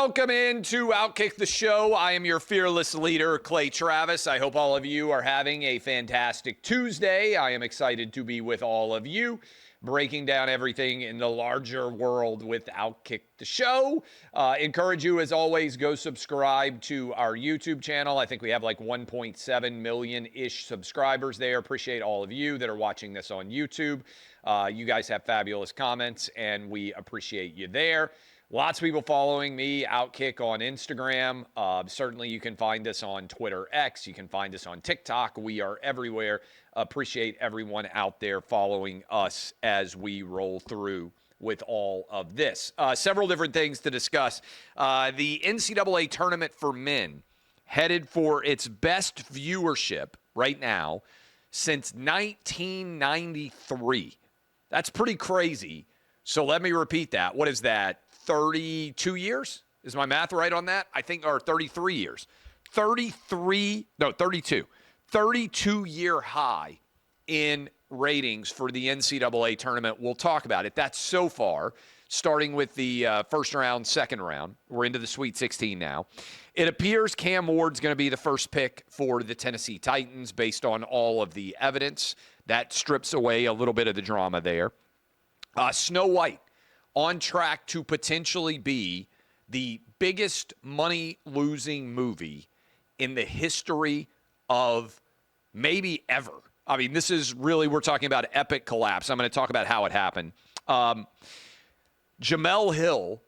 Welcome into OutKick the show. I am your fearless leader, Clay Travis. I hope all of you are having a fantastic Tuesday. I am excited to be with all of you, breaking down everything in the larger world with OutKick the show. Encourage you, as always, go subscribe to our YouTube channel. I think we have like 1.7 million-ish subscribers there. Appreciate all of you that are watching this on YouTube. You guys have fabulous comments, and we appreciate you there. Lots of people following me, OutKick on Instagram. Certainly you can find us on Twitter X. You can find us on TikTok. We are everywhere. Appreciate everyone out there following us as we roll through with all of this. Several different things to discuss. The NCAA tournament for men headed for its best viewership right now since 1993. That's pretty crazy. So let me repeat that. What is that? 32 years? Is my math right on that? I think, or 33 years. 32. 32-year high in ratings for the NCAA tournament. We'll talk about it. That's so far, starting with the first round, second round. We're into the Sweet 16 now. It appears Cam Ward's going to be the first pick for the Tennessee Titans based on all of the evidence. That strips away a little bit of the drama there. Snow White, on track to potentially be the biggest money-losing movie in the history of maybe ever. I mean, this is really, we're talking about epic collapse. I'm going to talk about how it happened. Jemele Hill,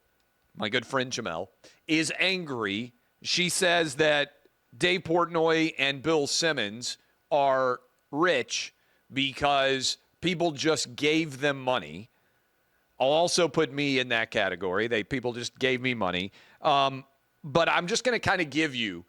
my good friend Jemele, is angry. She says that Dave Portnoy and Bill Simmons are rich because people just gave them money. I'll also put me in that category. People just gave me money. But I'm just going to kind of give you,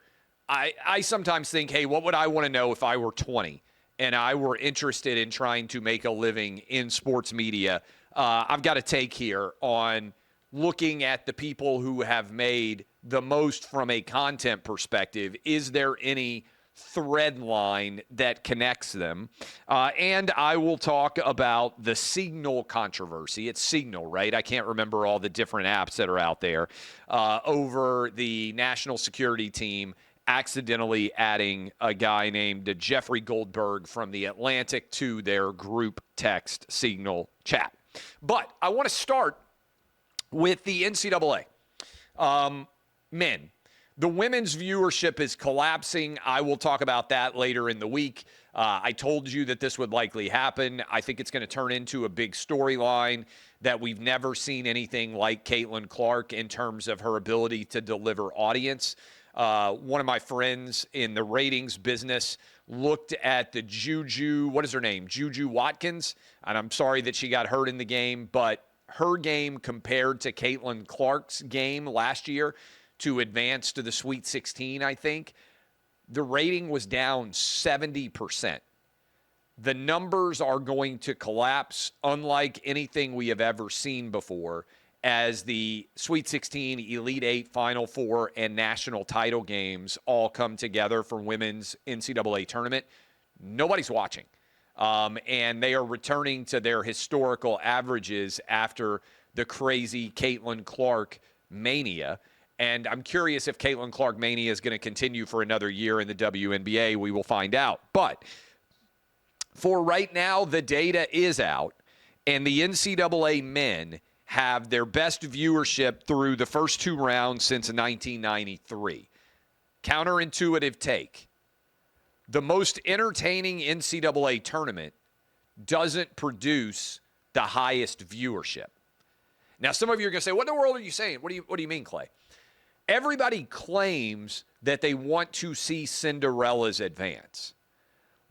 I sometimes think, hey, what would I want to know if I were 20 and I were interested in trying to make a living in sports media? I've got a take here on looking at the people who have made the most from a content perspective. Is there any thread line that connects them? And I will talk about the Signal controversy. It's Signal, right? I can't remember all the different apps that are out there over the national security team accidentally adding a guy named Jeffrey Goldberg from The Atlantic to their group text Signal chat. But I want to start with the NCAA. Men. The women's viewership is collapsing. I will talk about that later in the week. I told you that this would likely happen. I think it's going to turn into a big storyline that we've never seen anything like Caitlin Clark in terms of her ability to deliver audience. One of my friends in the ratings business looked at the Juju, what is her name? Juju Watkins. And I'm sorry that she got hurt in the game, but her game compared to Caitlin Clark's game last year to advance to the Sweet 16, I think, the rating was down 70%. The numbers are going to collapse unlike anything we have ever seen before as the Sweet 16, Elite 8, Final Four, and national title games all come together for women's NCAA tournament. Nobody's watching. And they are returning to their historical averages after the crazy Caitlin Clark mania. And I'm curious if Caitlin Clark mania is going to continue for another year in the WNBA. We will find out. But for right now, the data is out, and the NCAA men have their best viewership through the first two rounds since 1993. Counterintuitive take. The most entertaining NCAA tournament doesn't produce the highest viewership. Now, some of you are going to say, what in the world are you saying? What do you mean, Clay? Everybody claims that they want to see Cinderella's advance.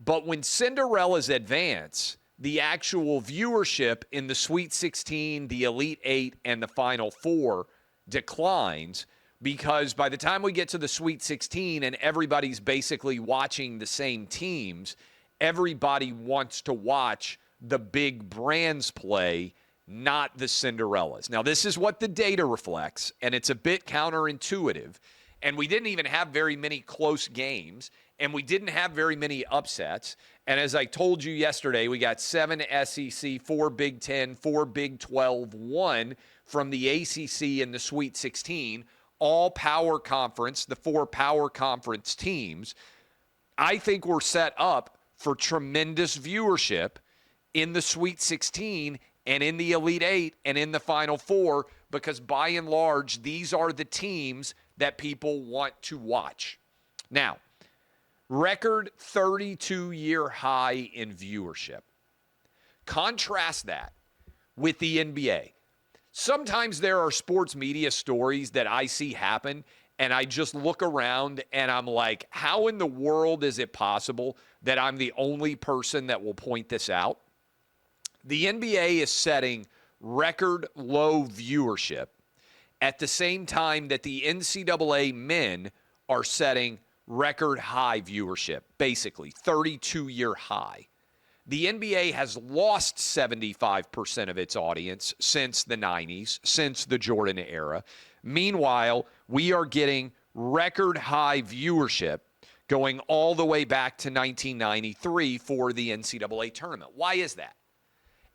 But when Cinderella's advance, the actual viewership in the Sweet 16, the Elite 8, and the Final Four declines because by the time we get to the Sweet 16 and everybody's basically watching the same teams, everybody wants to watch the big brands play, not the Cinderellas. Now, this is what the data reflects, and it's a bit counterintuitive. And we didn't even have very many close games, and we didn't have very many upsets. And as I told you yesterday, we got 7 SEC, 4 Big 10, 4 Big 12, 1 from the ACC in the Sweet 16. all power conference, the 4 power conference teams, I think we're set up for tremendous viewership in the Sweet 16 and in the Elite 8 and in the Final Four, because by and large, these are the teams that people want to watch. Now, record 32-year high in viewership. Contrast that with the NBA. Sometimes there are sports media stories that I see happen, and I just look around and I'm like, how in the world is it possible that I'm the only person that will point this out? The NBA is setting record low viewership at the same time that the NCAA men are setting record high viewership, basically 32-year high. The NBA has lost 75% of its audience since the 90s, since the Jordan era. Meanwhile, we are getting record high viewership going all the way back to 1993 for the NCAA tournament. Why is that?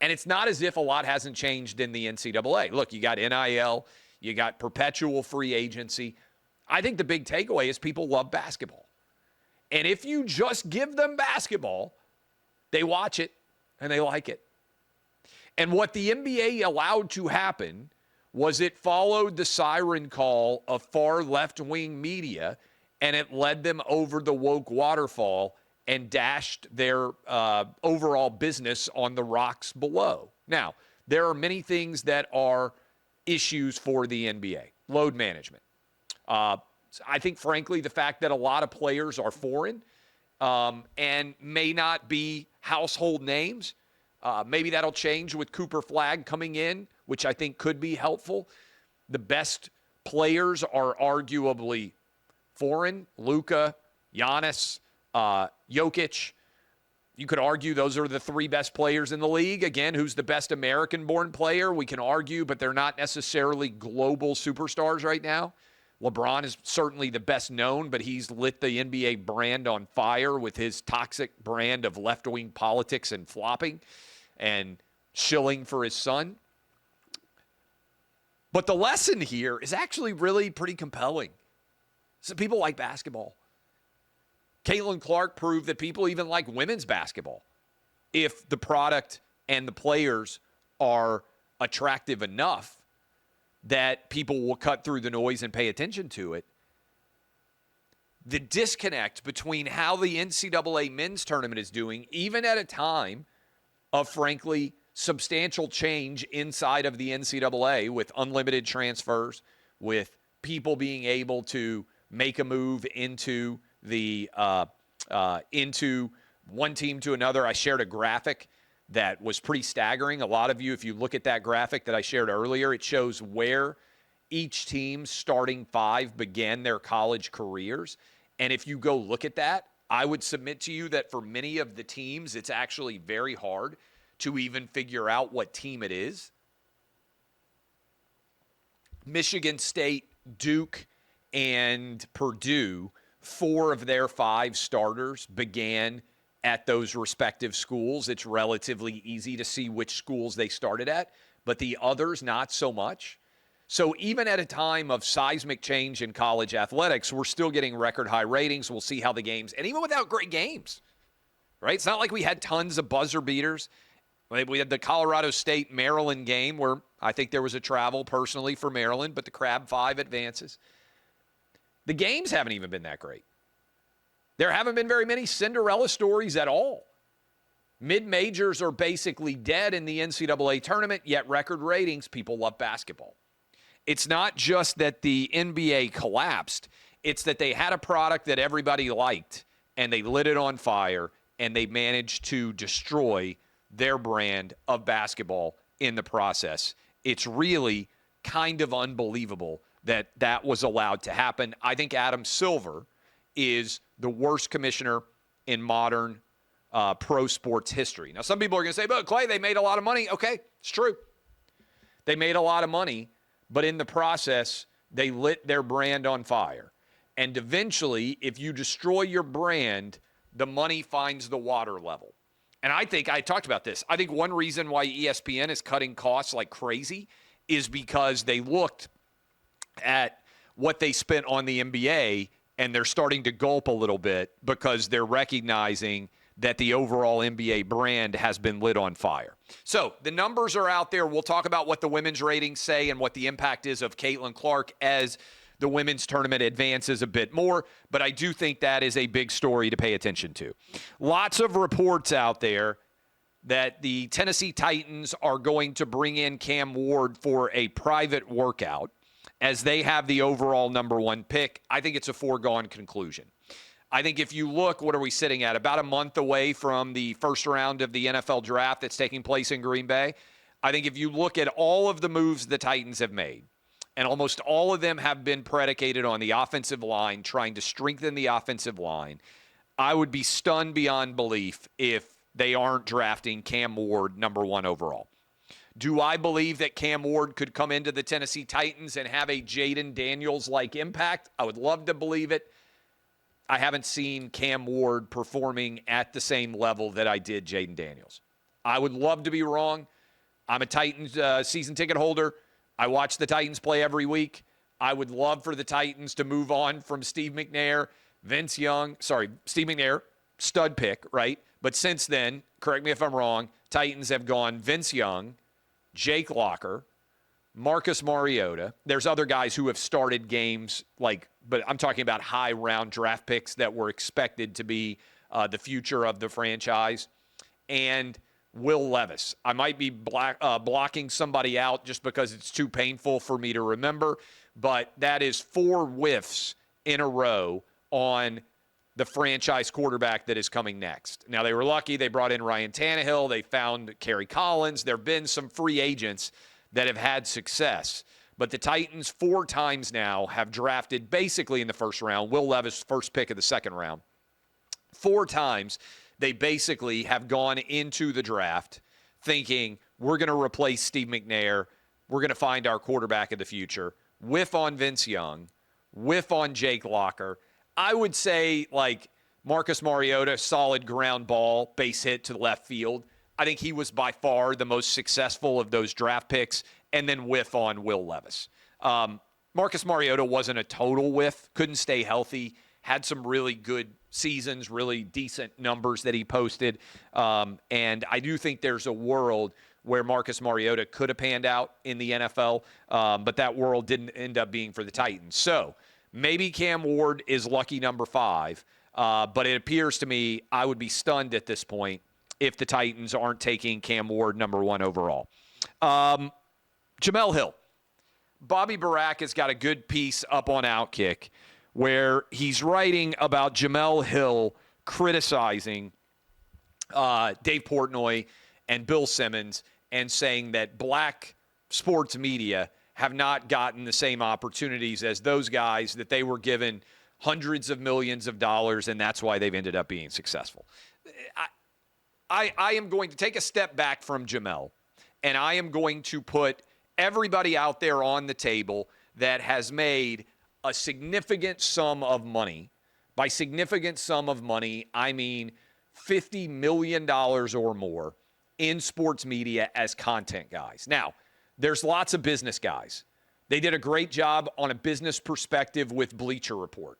And it's not as if a lot hasn't changed in the NCAA. Look, you got NIL, you got perpetual free agency. I think the big takeaway is people love basketball. And if you just give them basketball, they watch it and they like it. And what the NBA allowed to happen was it followed the siren call of far left-wing media, and it led them over the woke waterfall and dashed their overall business on the rocks below. Now, there are many things that are issues for the NBA. Load management. I think, frankly, the fact that a lot of players are foreign and may not be household names, maybe that'll change with Cooper Flagg coming in, which I think could be helpful. The best players are arguably foreign. Luka, Giannis, Jokic. You could argue those are the 3 best players in the league. Again, who's the best American-born player? We can argue, but they're not necessarily global superstars right now. LeBron is certainly the best known, but he's lit the NBA brand on fire with his toxic brand of left-wing politics and flopping and shilling for his son. But the lesson here is actually really pretty compelling. So people like basketball. Caitlin Clark proved that people even like women's basketball if the product and the players are attractive enough that people will cut through the noise and pay attention to it. The disconnect between how the NCAA men's tournament is doing, even at a time of, frankly, substantial change inside of the NCAA with unlimited transfers, with people being able to make a move into the into one team to another. I shared a graphic that was pretty staggering. A lot of you, if you look at that graphic that I shared earlier, it shows where each team's starting 5 began their college careers. And if you go look at that, I would submit to you that for many of the teams, it's actually very hard to even figure out what team it is. Michigan State, Duke, and Purdue, 4 of their 5 starters began at those respective schools. It's relatively easy to see which schools they started at, but the others, not so much. So even at a time of seismic change in college athletics, we're still getting record high ratings. We'll see how the games, and even without great games, right? It's not like we had tons of buzzer beaters. We had the Colorado State-Maryland game where I think there was a travel personally for Maryland, but the Crab 5 advances. The games haven't even been that great. There haven't been very many Cinderella stories at all. Mid-majors are basically dead in the NCAA tournament, yet record ratings, people love basketball. It's not just that the NBA collapsed. It's that they had a product that everybody liked, and they lit it on fire, and they managed to destroy their brand of basketball in the process. It's really kind of unbelievable that that was allowed to happen. I think Adam Silver is the worst commissioner in modern pro sports history. Now, some people are going to say, but Clay, they made a lot of money. Okay, it's true. They made a lot of money, but in the process, they lit their brand on fire. And eventually, if you destroy your brand, the money finds the water level. And I think, I talked about this, I think one reason why ESPN is cutting costs like crazy is because they looked at what they spent on the NBA, and they're starting to gulp a little bit because they're recognizing that the overall NBA brand has been lit on fire. So the numbers are out there. We'll talk about what the women's ratings say and what the impact is of Caitlin Clark as the women's tournament advances a bit more. But I do think that is a big story to pay attention to. Lots of reports out there that the Tennessee Titans are going to bring in Cam Ward for a private workout as they have the overall number 1 pick. I think it's a foregone conclusion. I think if you look, what are we sitting at? About a month away from the first round of the NFL draft that's taking place in Green Bay. I think if you look at all of the moves the Titans have made, and almost all of them have been predicated on the offensive line, trying to strengthen the offensive line, I would be stunned beyond belief if they aren't drafting Cam Ward number 1 overall. Do I believe that Cam Ward could come into the Tennessee Titans and have a Jaden Daniels-like impact? I would love to believe it. I haven't seen Cam Ward performing at the same level that I did Jaden Daniels. I would love to be wrong. I'm a Titans season ticket holder. I watch the Titans play every week. I would love for the Titans to move on from Steve McNair, Steve McNair, stud pick, right? But since then, correct me if I'm wrong, Titans have gone Vince Young, Jake Locker, Marcus Mariota. There's other guys who have started games, but I'm talking about high-round draft picks that were expected to be the future of the franchise. And Will Levis. I might be blocking somebody out just because it's too painful for me to remember, but that is 4 whiffs in a row on the franchise quarterback that is coming next. Now, they were lucky. They brought in Ryan Tannehill. They found Kerry Collins. There have been some free agents that have had success. But the Titans 4 times now have drafted basically in the first round. Will Levis, first pick of the second round. 4 times they basically have gone into the draft thinking, we're going to replace Steve McNair. We're going to find our quarterback of the future. Whiff on Vince Young. Whiff on Jake Locker. I would say, Marcus Mariota, solid ground ball, base hit to the left field. I think he was by far the most successful of those draft picks, and then whiff on Will Levis. Marcus Mariota wasn't a total whiff, couldn't stay healthy, had some really good seasons, really decent numbers that he posted. And I do think there's a world where Marcus Mariota could have panned out in the NFL, but that world didn't end up being for the Titans. So maybe Cam Ward is lucky number 5, but it appears to me I would be stunned at this point if the Titans aren't taking Cam Ward number 1 overall. Jemele Hill. Bobby Barack has got a good piece up on OutKick where he's writing about Jemele Hill criticizing Dave Portnoy and Bill Simmons and saying that black sports media have not gotten the same opportunities as those guys, that they were given hundreds of millions of dollars, and that's why they've ended up being successful. I am going to take a step back from Jemele, and I am going to put everybody out there on the table that has made a significant sum of money. By significant sum of money, I mean $50 million or more in sports media as content guys. Now, there's lots of business guys. They did a great job on a business perspective with Bleacher Report.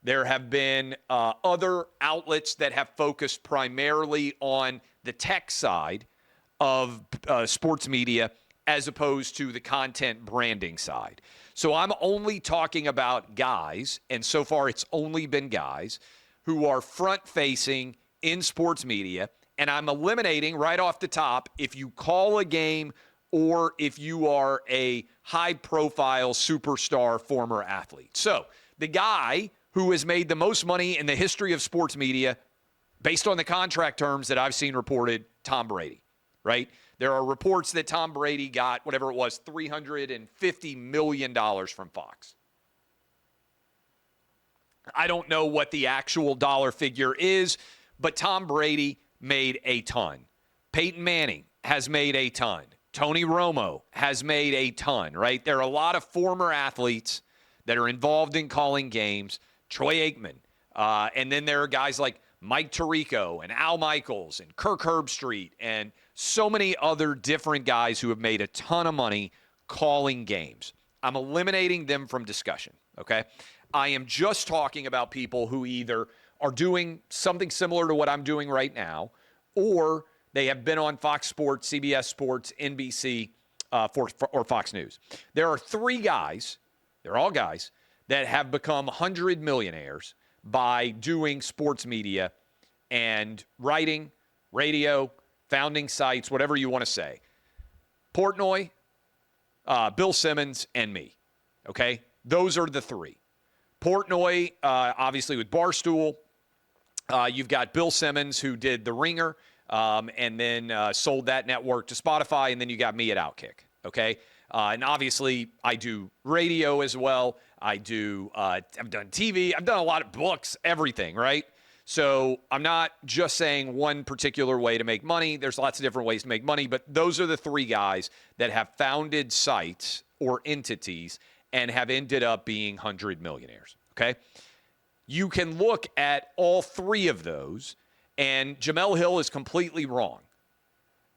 There have been other outlets that have focused primarily on the tech side of sports media as opposed to the content branding side. So I'm only talking about guys, and so far it's only been guys, who are front-facing in sports media, and I'm eliminating right off the top if you call a game or if you are a high-profile superstar former athlete. So the guy who has made the most money in the history of sports media, based on the contract terms that I've seen reported, Tom Brady, right? There are reports that Tom Brady got, whatever it was, $350 million from Fox. I don't know what the actual dollar figure is, but Tom Brady made a ton. Peyton Manning has made a ton. Tony Romo has made a ton, right? There are a lot of former athletes that are involved in calling games. Troy Aikman. And then there are guys like Mike Tirico and Al Michaels and Kirk Herbstreit and so many other different guys who have made a ton of money calling games. I'm eliminating them from discussion, okay? I am just talking about people who either are doing something similar to what I'm doing right now, or they have been on Fox Sports, CBS Sports, NBC, or Fox News. There are three guys, they're all guys, that have become 100 millionaires by doing sports media and writing, radio, founding sites, whatever you want to say. Portnoy, Bill Simmons, and me, okay? Those are the three. Portnoy, obviously with Barstool. You've got Bill Simmons, who did The Ringer, and then sold that network to Spotify, and then you got me at OutKick, okay? And obviously, I do radio as well. I've done TV. I've done a lot of books, everything, right? So I'm not just saying one particular way to make money. There's lots of different ways to make money, but those are the three guys that have founded sites or entities and have ended up being 100 millionaires, okay? You can look at all three of those, and Jemele Hill is completely wrong.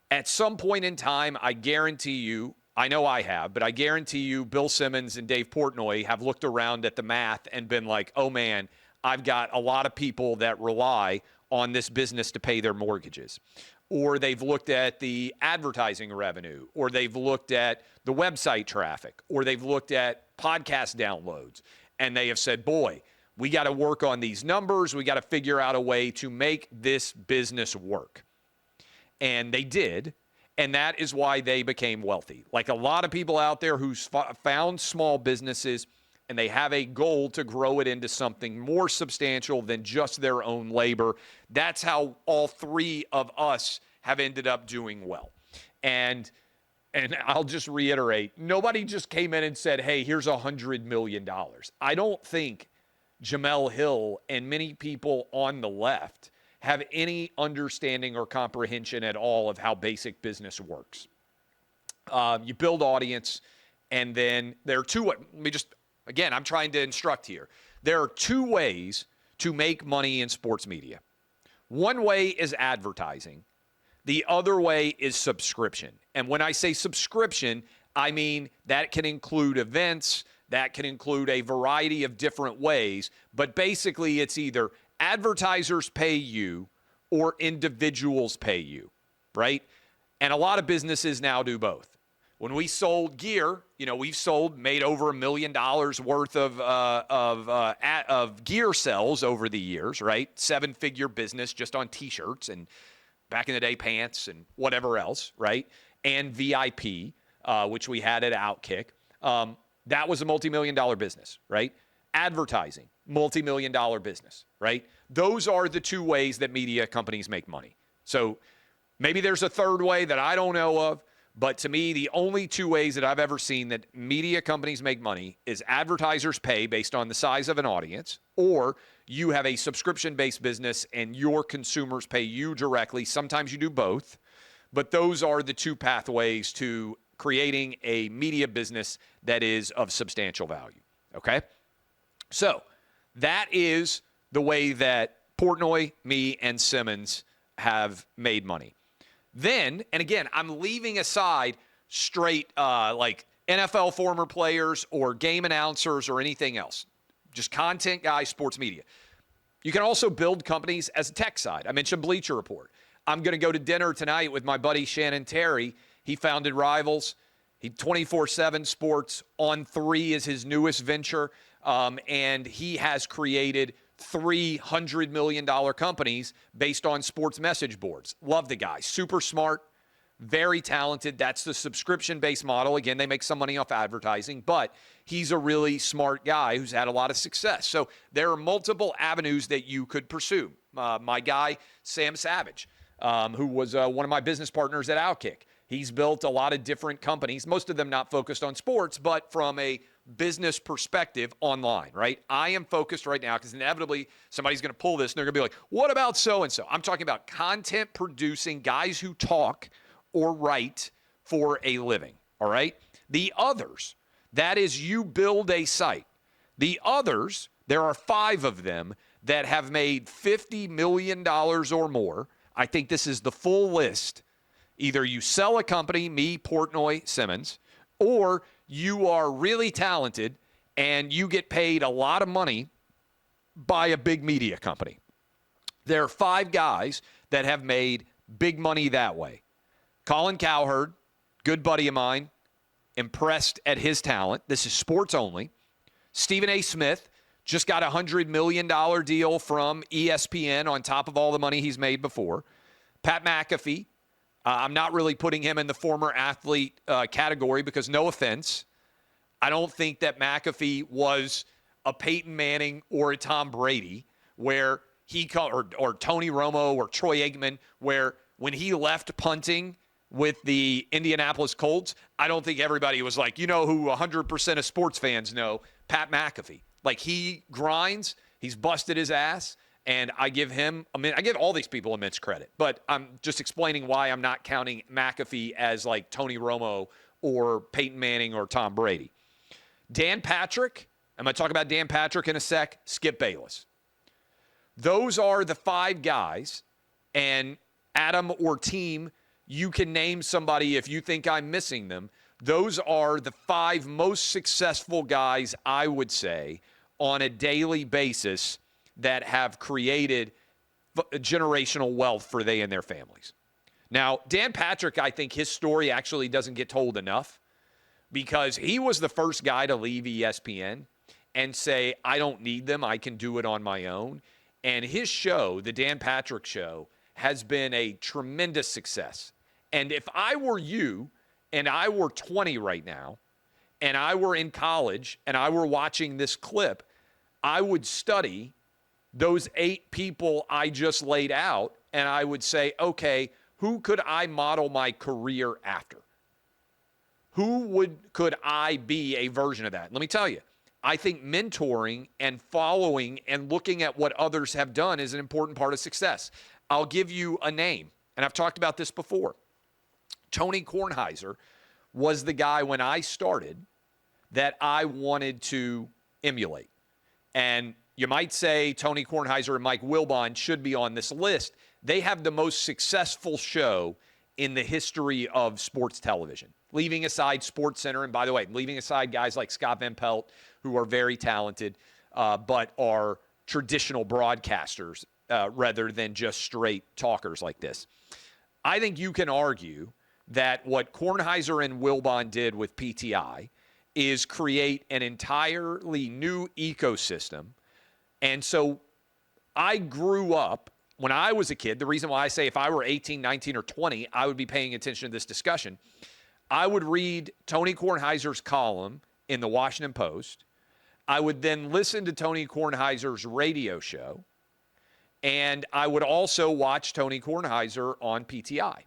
At some point in time, I guarantee you, I know I have, but I guarantee you Bill Simmons and Dave Portnoy have looked around at the math and been like, oh man, I've got a lot of people that rely on this business to pay their mortgages. Or they've looked at the advertising revenue, or they've looked at the website traffic, or they've looked at podcast downloads, and they have said, boy, we got to work on these numbers. We got to figure out a way to make this business work. And they did, and that is why they became wealthy. Like a lot of people out there who found small businesses and they have a goal to grow it into something more substantial than just their own labor. That's how all three of us have ended up doing well. And I'll just reiterate, nobody just came in and said, hey, here's $100 million. I don't think Jemele Hill and many people on the left have any understanding or comprehension at all of how basic business works. You build audience, and then there are two, again, I'm trying to instruct here. There are two ways to make money in sports media. One way is advertising. The other way is subscription. And when I say subscription, I mean that can include events, that can include a variety of different ways, but basically it's either advertisers pay you or individuals pay you, right? And a lot of businesses now do both. When we sold gear, we've made over $1 million worth of gear sales over the years, right? 7-figure business just on T-shirts and back in the day pants and whatever else, right? And VIP, which we had at OutKick. That was a multi-million-dollar business, right? Advertising, multi-million-dollar business, right? Those are the two ways that media companies make money. So maybe there's a third way that I don't know of, but to me, the only two ways that I've ever seen that media companies make money is advertisers pay based on the size of an audience, or you have a subscription-based business and your consumers pay you directly. Sometimes you do both, but those are the two pathways to creating a media business that is of substantial value, okay? So that is the way that Portnoy, me, and Simmons have made money. Then, and again, I'm leaving aside straight like NFL former players or game announcers or anything else. Just content guys, sports media. You can also build companies as a tech side. I mentioned Bleacher Report. I'm going to go to dinner tonight with my buddy Shannon Terry. He founded Rivals. He 24/7 Sports. On3 is his newest venture. And he has created $300 million companies based on sports message boards. Love the guy. Super smart, very talented. That's the subscription-based model. Again, they make some money off advertising, but he's a really smart guy who's had a lot of success. So there are multiple avenues that you could pursue. My guy, Sam Savage, who was one of my business partners at OutKick. He's built a lot of different companies, most of them not focused on sports, but from a business perspective online, right? I am focused right now because inevitably somebody's going to pull this and they're going to be like, what about so-and-so? I'm talking about content producing guys who talk or write for a living, all right? The others, that is you build a site. The others, there are 5 of them that have made $50 million or more. I think this is the full list. Either you sell a company, me, Portnoy, Simmons, or you are really talented and you get paid a lot of money by a big media company. There are 5 guys that have made big money that way. Colin Cowherd, good buddy of mine, impressed at his talent. This is sports only. Stephen A. Smith just got a $100 million deal from ESPN on top of all the money he's made before. Pat McAfee, I'm not really putting him in the former athlete category because, no offense, I don't think that McAfee was a Peyton Manning or a Tom Brady where or Tony Romo or Troy Aikman, where when he left punting with the Indianapolis Colts, I don't think everybody was like, you know who 100% of sports fans know? Pat McAfee. Like, he grinds, he's busted his ass, and I give all these people immense credit. But I'm just explaining why I'm not counting McAfee as like Tony Romo or Peyton Manning or Tom Brady. Dan Patrick, I'm going to talk about Dan Patrick in a sec, Skip Bayless. Those are the 5 guys, and Adam or team, you can name somebody if you think I'm missing them. Those are the 5 most successful guys, I would say, on a daily basis that have created generational wealth for they and their families. Now, Dan Patrick, I think his story actually doesn't get told enough because he was the first guy to leave ESPN and say, I don't need them, I can do it on my own. And his show, the Dan Patrick Show, has been a tremendous success. And if I were you and I were 20 right now and I were in college and I were watching this clip, I would study those 8 people I just laid out and I would say, okay, who could I model my career after? Could I be a version of that? Let me tell you, I think mentoring and following and looking at what others have done is an important part of success. I'll give you a name, and I've talked about this before. Tony Kornheiser was the guy when I started that I wanted to emulate. And you might say Tony Kornheiser and Mike Wilbon should be on this list. They have the most successful show in the history of sports television, leaving aside SportsCenter. And by the way, leaving aside guys like Scott Van Pelt, who are very talented, but are traditional broadcasters rather than just straight talkers like this. I think you can argue that what Kornheiser and Wilbon did with PTI is create an entirely new ecosystem. And so I grew up, when I was a kid, the reason why I say if I were 18, 19, or 20, I would be paying attention to this discussion. I would read Tony Kornheiser's column in the Washington Post. I would then listen to Tony Kornheiser's radio show. And I would also watch Tony Kornheiser on PTI.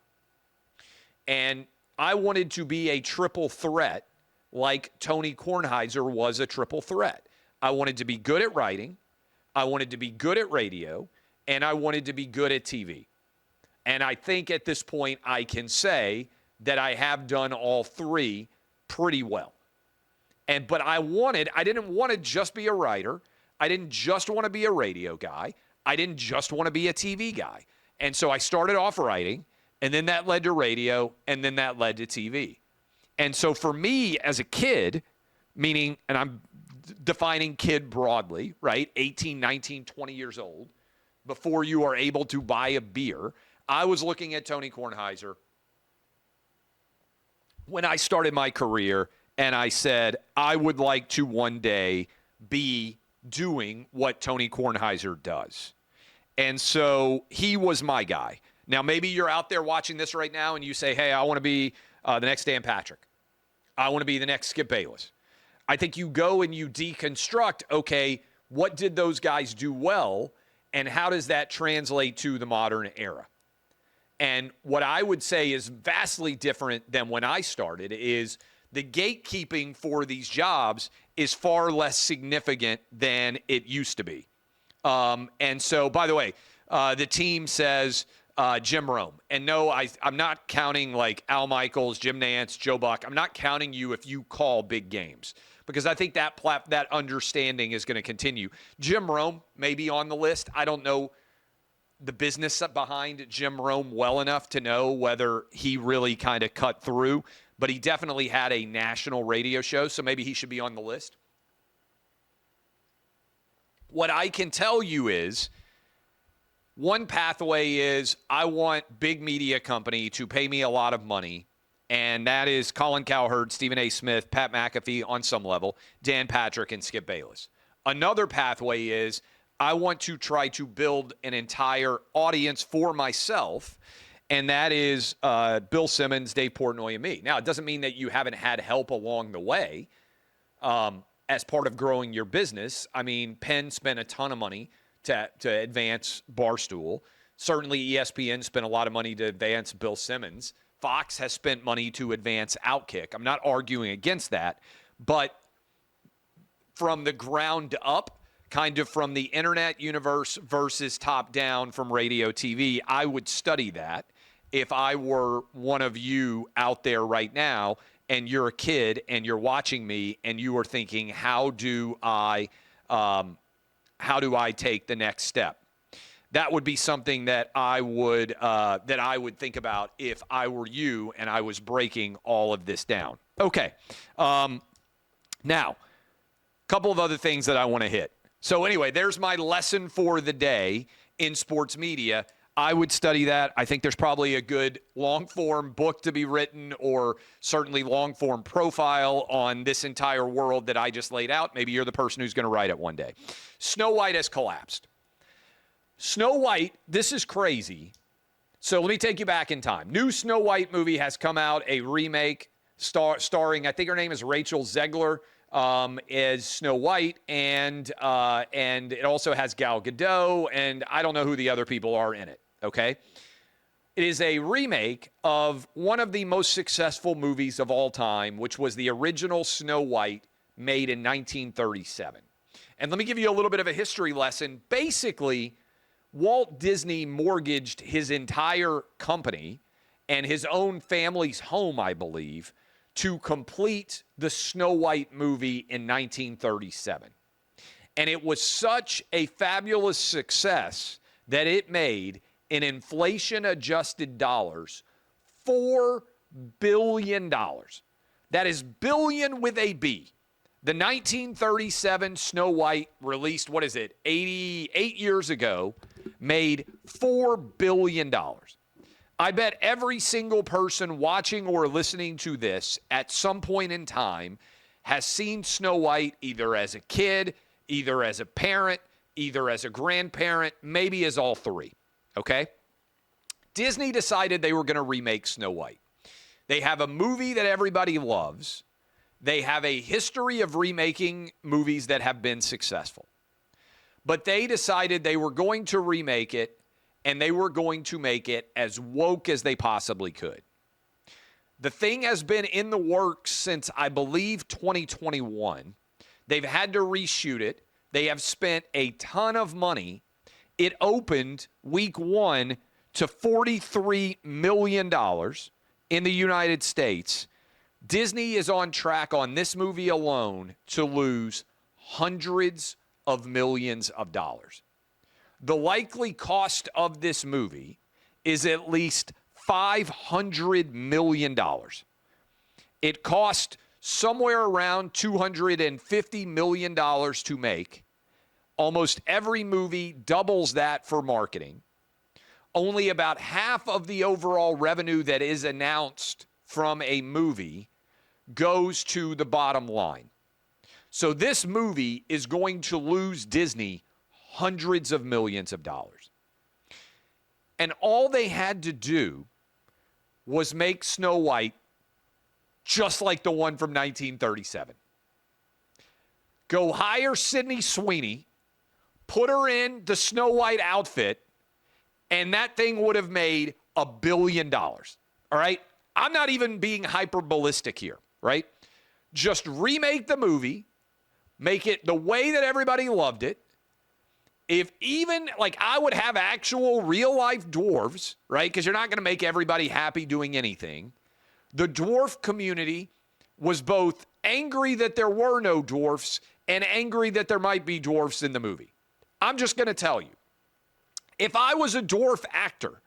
And I wanted to be a triple threat like Tony Kornheiser was a triple threat. I wanted to be good at writing, I wanted to be good at radio, and I wanted to be good at TV. And I think at this point I can say that I have done all 3 pretty well. But I didn't want to just be a writer. I didn't just want to be a radio guy. I didn't just want to be a TV guy. And so I started off writing, and then that led to radio, and then that led to TV. And so for me as a kid, meaning, and I'm defining kid broadly, right? 18, 19, 20 years old, before you are able to buy a beer, I was looking at Tony Kornheiser when I started my career, and I said, I would like to one day be doing what Tony Kornheiser does. And so he was my guy. Now, maybe you're out there watching this right now and you say, hey, I want to be the next Dan Patrick. I want to be the next Skip Bayless. I think you go and you deconstruct, okay, what did those guys do well, and how does that translate to the modern era? And what I would say is vastly different than when I started is the gatekeeping for these jobs is far less significant than it used to be. And so, by the way, the team says Jim Rome. And no, I'm not counting like Al Michaels, Jim Nantz, Joe Buck. I'm not counting you if you call big games because I think that understanding is going to continue. Jim Rome may be on the list. I don't know the business behind Jim Rome well enough to know whether he really kind of cut through. but he definitely had a national radio show, so maybe he should be on the list. What I can tell you is, one pathway is I want big media company to pay me a lot of money, and that is Colin Cowherd, Stephen A. Smith, Pat McAfee on some level, Dan Patrick, and Skip Bayless. Another pathway is I want to try to build an entire audience for myself, and that is Bill Simmons, Dave Portnoy, and me. Now, it doesn't mean that you haven't had help along the way as part of growing your business. I mean, Penn spent a ton of money to advance Barstool. Certainly, ESPN spent a lot of money to advance Bill Simmons. Fox has spent money to advance OutKick. I'm not arguing against that, but from the ground up, kind of from the internet universe versus top down from radio, TV, I would study that if I were one of you out there right now and you're a kid and you're watching me and you are thinking, how do I take the next step? That would be something that I would think about if I were you and I was breaking all of this down. Okay. Now, a couple of other things that I want to hit. So anyway, there's my lesson for the day in sports media. I would study that. I think there's probably a good long-form book to be written, or certainly long-form profile on this entire world that I just laid out. Maybe you're the person who's going to write it one day. Snow White has collapsed. Snow White, this is crazy. So let me take you back in time. New Snow White movie has come out, a remake starring, I think her name is Rachel Zegler, as Snow White, and it also has Gal Gadot, and I don't know who the other people are in it, okay? It is a remake of one of the most successful movies of all time, which was the original Snow White, made in 1937. And let me give you a little bit of a history lesson. Basically, Walt Disney mortgaged his entire company and his own family's home, I believe, to complete the Snow White movie in 1937. And it was such a fabulous success that it made, in inflation-adjusted dollars, $4 billion. That is billion with a B. The 1937 Snow White, released, 88 years ago, made $4 billion. I bet every single person watching or listening to this at some point in time has seen Snow White either as a kid, either as a parent, either as a grandparent, maybe as all three, okay? Disney decided they were going to remake Snow White. They have a movie that everybody loves. They have a history of remaking movies that have been successful. But they decided they were going to remake it, and they were going to make it as woke as they possibly could. The thing has been in the works since, I believe, 2021. They've had to reshoot it. They have spent a ton of money. It opened week one to $43 million in the United States. Disney is on track on this movie alone to lose hundreds of millions of dollars. The likely cost of this movie is at least $500 million. It cost somewhere around $250 million to make. Almost every movie doubles that for marketing. Only about half of the overall revenue that is announced from a movie goes to the bottom line. So this movie is going to lose Disney hundreds of millions of dollars. And all they had to do was make Snow White just like the one from 1937. Go hire Sydney Sweeney, put her in the Snow White outfit, and that thing would have made $1 billion. All right? I'm not even being hyperbolistic here, right? Just remake the movie, make it the way that everybody loved it. If even, I would have actual real-life dwarves, right? Because you're not going to make everybody happy doing anything. The dwarf community was both angry that there were no dwarfs and angry that there might be dwarfs in the movie. I'm just going to tell you. If I was a dwarf actor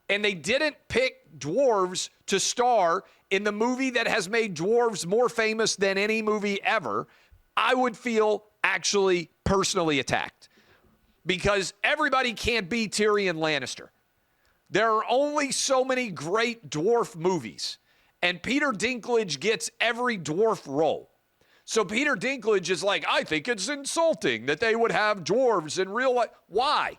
and they didn't pick dwarves to star in the movie that has made dwarves more famous than any movie ever, I would feel actually personally attacked. Because everybody can't be Tyrion Lannister. There are only so many great dwarf movies, and Peter Dinklage gets every dwarf role. So Peter Dinklage is like, I think it's insulting that they would have dwarves in real life. Why?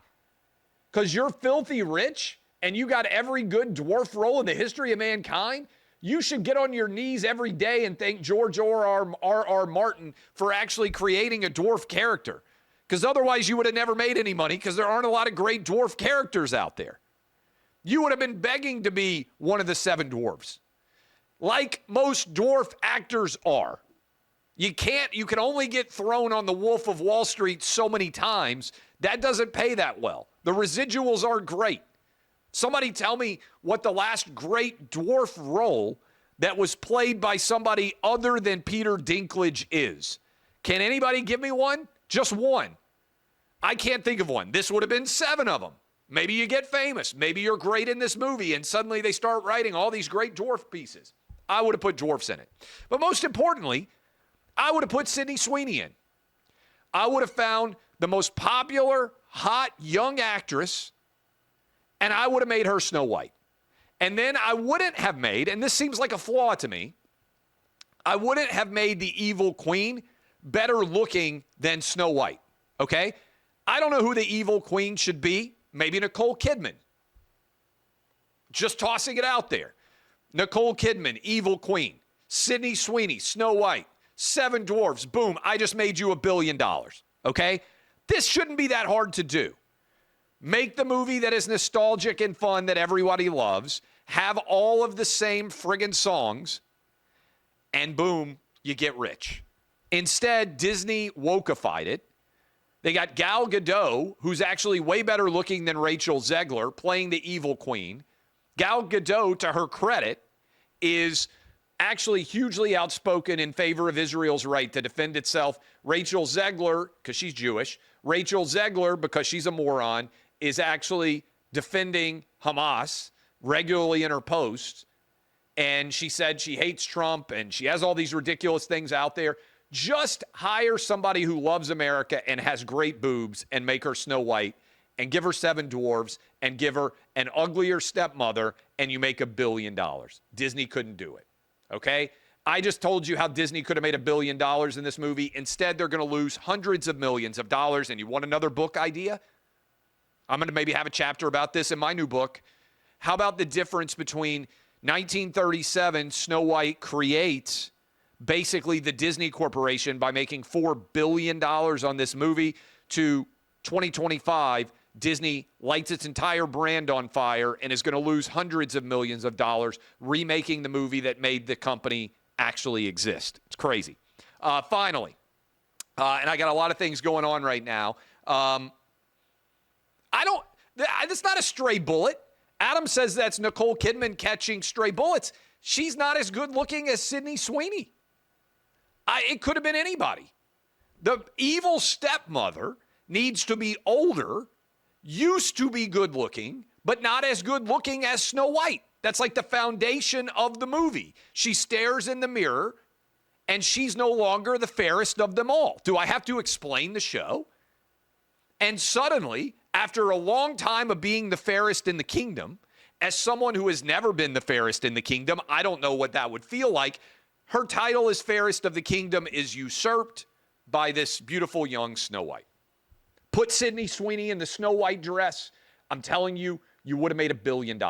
Because you're filthy rich and you got every good dwarf role in the history of mankind? You should get on your knees every day and thank George R.R. Martin for actually creating a dwarf character. Because otherwise you would have never made any money because there aren't a lot of great dwarf characters out there. You would have been begging to be one of the 7 dwarves. Like most dwarf actors are. You can only get thrown on the Wolf of Wall Street so many times. That doesn't pay that well. The residuals aren't great. Somebody tell me what the last great dwarf role that was played by somebody other than Peter Dinklage is. Can anybody give me one? Just one. I can't think of one. This would have been 7 of them. Maybe you get famous. Maybe you're great in this movie, and suddenly they start writing all these great dwarf pieces. I would have put dwarfs in it. But most importantly, I would have put Sydney Sweeney in. I would have found the most popular, hot, young actress, and I would have made her Snow White. And then I wouldn't have made, and this seems like a flaw to me, I wouldn't have made the evil queen better looking than Snow White, okay? I don't know who the evil queen should be. Maybe Nicole Kidman. Just tossing it out there. Nicole Kidman, evil queen. Sydney Sweeney, Snow White. 7 dwarves, boom, I just made you $1 billion, okay? This shouldn't be that hard to do. Make the movie that is nostalgic and fun that everybody loves, have all of the same friggin' songs, and boom, you get rich. Instead, Disney wokeified it. They got Gal Gadot, who's actually way better looking than Rachel Zegler, playing the evil queen. Gal Gadot, to her credit, is actually hugely outspoken in favor of Israel's right to defend itself. Rachel Zegler, because she's Jewish, Rachel Zegler, because she's a moron, is actually defending Hamas regularly in her posts. And she said she hates Trump, and she has all these ridiculous things out there. Just hire somebody who loves America and has great boobs and make her Snow White and give her 7 dwarves and give her an uglier stepmother and you make $1 billion. Disney couldn't do it, okay? I just told you how Disney could have made $1 billion in this movie. Instead, they're going to lose hundreds of millions of dollars. And you want another book idea? I'm going to maybe have a chapter about this in my new book. How about the difference between 1937, Snow White creates basically the Disney Corporation by making $4 billion on this movie, to 2025, Disney lights its entire brand on fire and is going to lose hundreds of millions of dollars remaking the movie that made the company actually exist. It's crazy. Finally, and I got a lot of things going on right now. That's not a stray bullet. Adam says that's Nicole Kidman catching stray bullets. She's not as good looking as Sydney Sweeney. It could have been anybody. The evil stepmother needs to be older, used to be good looking, but not as good looking as Snow White. That's like the foundation of the movie. She stares in the mirror, and she's no longer the fairest of them all. Do I have to explain the show? And suddenly, after a long time of being the fairest in the kingdom, as someone who has never been the fairest in the kingdom, I don't know what that would feel like. Her title as fairest of the kingdom is usurped by this beautiful young Snow White. Put Sydney Sweeney in the Snow White dress. I'm telling you, you would have made $1 billion.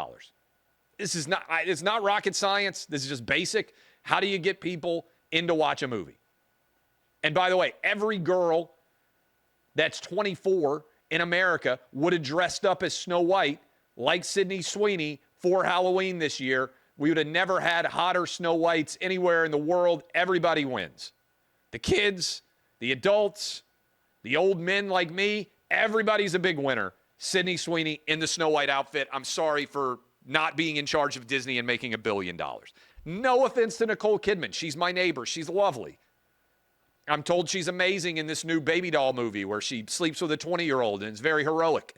It's not rocket science. This is just basic. How do you get people in to watch a movie? And by the way, every girl that's 24 in America would have dressed up as Snow White like Sydney Sweeney for Halloween this year. We would have never had hotter Snow Whites anywhere in the world. Everybody wins. The kids, the adults, the old men like me, everybody's a big winner. Sydney Sweeney in the Snow White outfit. I'm sorry for not being in charge of Disney and making $1 billion. No offense to Nicole Kidman. She's my neighbor. She's lovely. I'm told she's amazing in this new Baby Doll movie where she sleeps with a 20-year-old and is very heroic.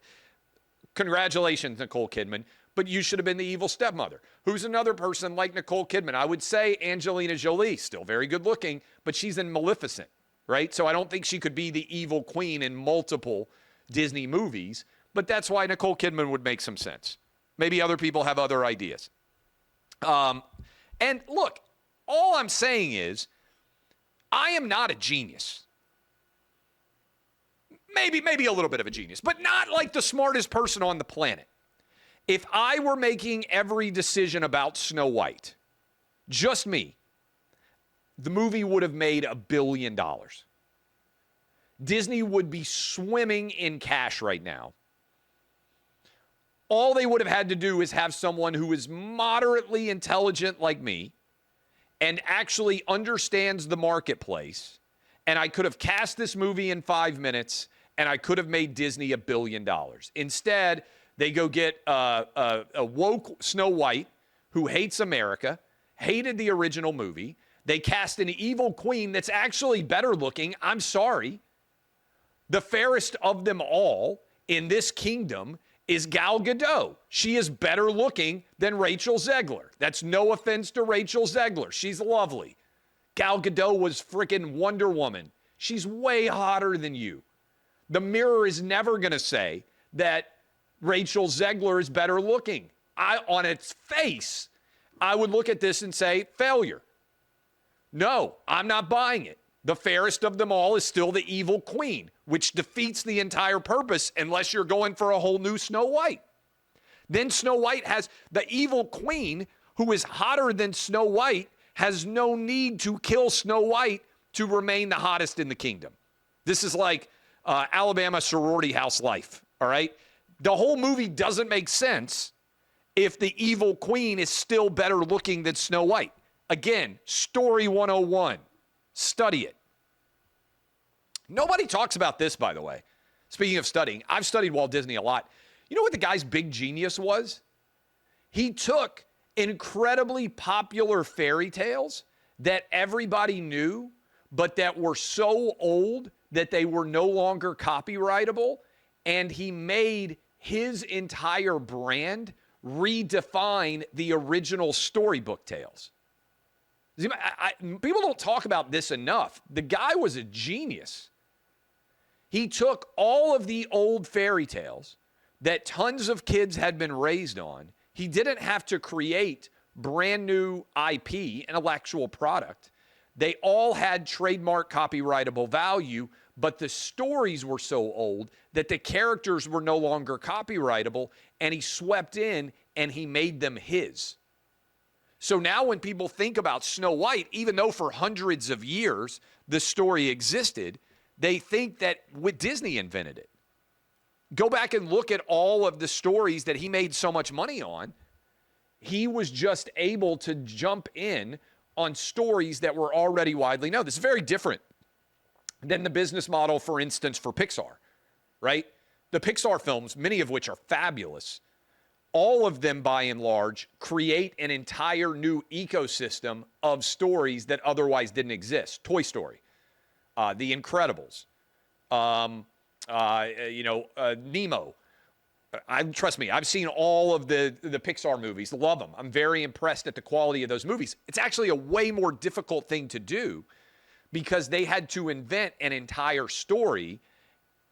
Congratulations, Nicole Kidman. but you should have been the evil stepmother. Who's another person like Nicole Kidman? I would say Angelina Jolie, still very good looking, but she's in Maleficent, right? So I don't think she could be the evil queen in multiple Disney movies, but that's why Nicole Kidman would make some sense. Maybe other people have other ideas. And look, all I'm saying is I am not a genius. Maybe a little bit of a genius, but not like the smartest person on the planet. If I were making every decision about Snow White, just me, the movie would have made $1 billion. Disney would be swimming in cash right now. All they would have had to do is have someone who is moderately intelligent like me and actually understands the marketplace, and I could have cast this movie in 5 minutes, and I could have made Disney $1 billion. Instead, they go get a woke Snow White who hates America, hated the original movie. They cast an evil queen that's actually better looking. I'm sorry. The fairest of them all in this kingdom is Gal Gadot. She is better looking than Rachel Zegler. That's no offense to Rachel Zegler. She's lovely. Gal Gadot was freaking Wonder Woman. She's way hotter than you. The Mirror is never going to say that Rachel Zegler is better looking. On its face, I would look at this and say, failure. No, I'm not buying it. The fairest of them all is still the evil queen, which defeats the entire purpose unless you're going for a whole new Snow White. Then Snow White has the evil queen who is hotter than Snow White, has no need to kill Snow White to remain the hottest in the kingdom. This is like Alabama sorority house life, all right? The whole movie doesn't make sense if the evil queen is still better looking than Snow White. Again, story 101. Study it. Nobody talks about this, by the way. Speaking of studying, I've studied Walt Disney a lot. You know what the guy's big genius was? He took incredibly popular fairy tales that everybody knew, but that were so old that they were no longer copyrightable, and he made his entire brand redefine the original storybook tales. People don't talk about this enough. The guy was a genius. He took all of the old fairy tales that tons of kids had been raised on. He didn't have to create brand new IP, intellectual product. They all had trademark copyrightable value, but the stories were so old that the characters were no longer copyrightable, and he swept in and he made them his. So now when people think about Snow White, even though for hundreds of years the story existed, they think that Disney invented it. Go back and look at all of the stories that he made so much money on. He was just able to jump in on stories that were already widely known. This is very different than the business model, for instance, for Pixar, right? The Pixar films, many of which are fabulous, all of them, by and large, create an entire new ecosystem of stories that otherwise didn't exist. Toy Story, The Incredibles, Nemo. Trust me, I've seen all of the Pixar movies, love them. I'm very impressed at the quality of those movies. It's actually a way more difficult thing to do because they had to invent an entire story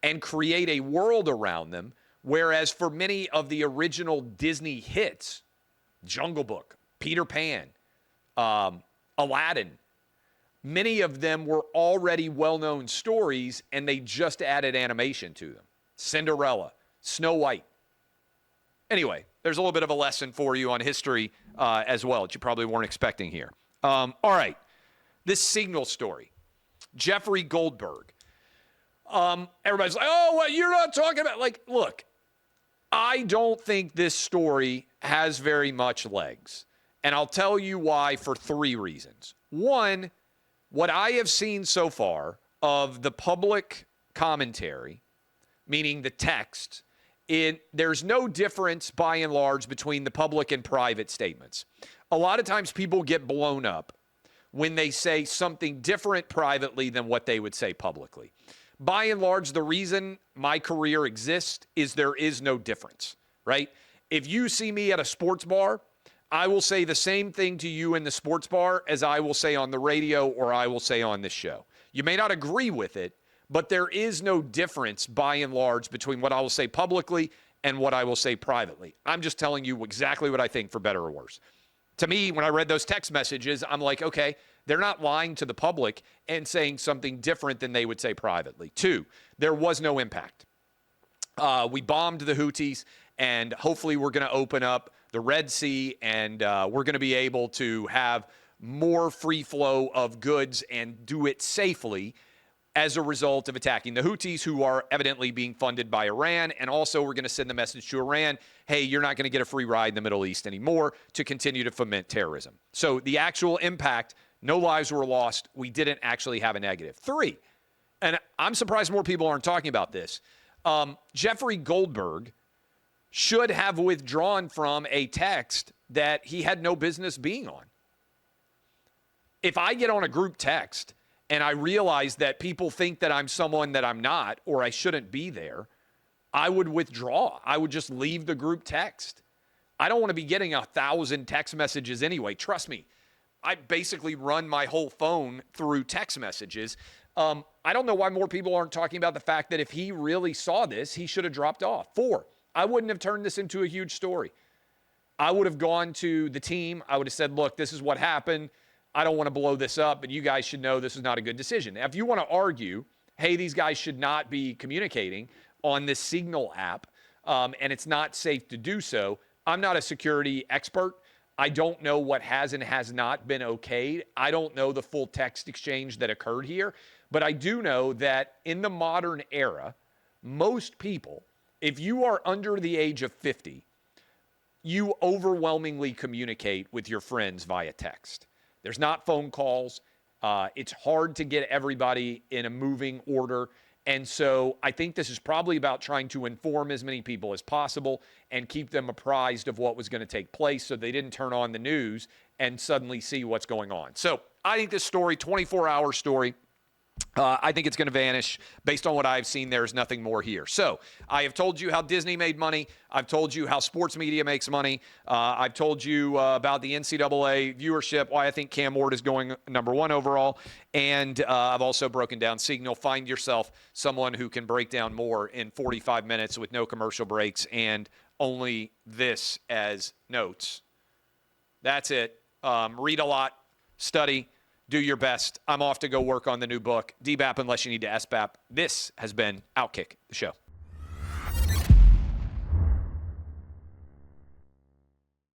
and create a world around them. Whereas for many of the original Disney hits, Jungle Book, Peter Pan, Aladdin, many of them were already well-known stories and they just added animation to them. Cinderella, Snow White. Anyway, there's a little bit of a lesson for you on history as well that you probably weren't expecting here. All right, this Signal story. Jeffrey Goldberg. Everybody's like, oh, well, you're not talking about, like, look, I don't think this story has very much legs. And I'll tell you why for 3 reasons. One, what I have seen so far of the public commentary, meaning the text, there's no difference by and large between the public and private statements. A lot of times people get blown up when they say something different privately than what they would say publicly. By and large, the reason my career exists is there is no difference, right? If you see me at a sports bar, I will say the same thing to you in the sports bar as I will say on the radio or I will say on this show. You may not agree with it, but there is no difference by and large between what I will say publicly and what I will say privately. I'm just telling you exactly what I think, for better or worse. To me, when I read those text messages, I'm like, okay, they're not lying to the public and saying something different than they would say privately. 2, there was no impact. We bombed the Houthis, and hopefully we're going to open up the Red Sea, and we're going to be able to have more free flow of goods and do it safely as a result of attacking the Houthis, who are evidently being funded by Iran. And also, we're going to send the message to Iran, hey, you're not going to get a free ride in the Middle East anymore, to continue to foment terrorism. So the actual impact, no lives were lost. We didn't actually have a negative. 3, and I'm surprised more people aren't talking about this. Jeffrey Goldberg should have withdrawn from a text that he had no business being on. If I get on a group text and I realize that people think that I'm someone that I'm not, or I shouldn't be there, I would withdraw. I would just leave the group text. I don't want to be getting 1,000 text messages anyway. Trust me, I basically run my whole phone through text messages. I don't know why more people aren't talking about the fact that if he really saw this, he should have dropped off. 4, I wouldn't have turned this into a huge story. I would have gone to the team. I would have said, look, this is what happened. I don't want to blow this up, but you guys should know this is not a good decision. Now, if you want to argue, hey, these guys should not be communicating on this Signal app, and it's not safe to do so, I'm not a security expert. I don't know what has and has not been okayed. I don't know the full text exchange that occurred here, but I do know that in the modern era, most people, if you are under the age of 50, you overwhelmingly communicate with your friends via text. There's not phone calls. It's hard to get everybody in a moving order. And so I think this is probably about trying to inform as many people as possible and keep them apprised of what was going to take place so they didn't turn on the news and suddenly see what's going on. So I think this story, 24-hour story, I think it's going to vanish. Based on what I've seen, there's nothing more here. So I have told you how Disney made money. I've told you how sports media makes money. I've told you about the NCAA viewership, why I think Cam Ward is going number 1 overall. And I've also broken down Signal. Find yourself someone who can break down more in 45 minutes with no commercial breaks and only this as notes. That's it. Read a lot, study. Do your best. I'm off to go work on the new book. DBAP unless you need to SBAP. This has been OutKick, the show.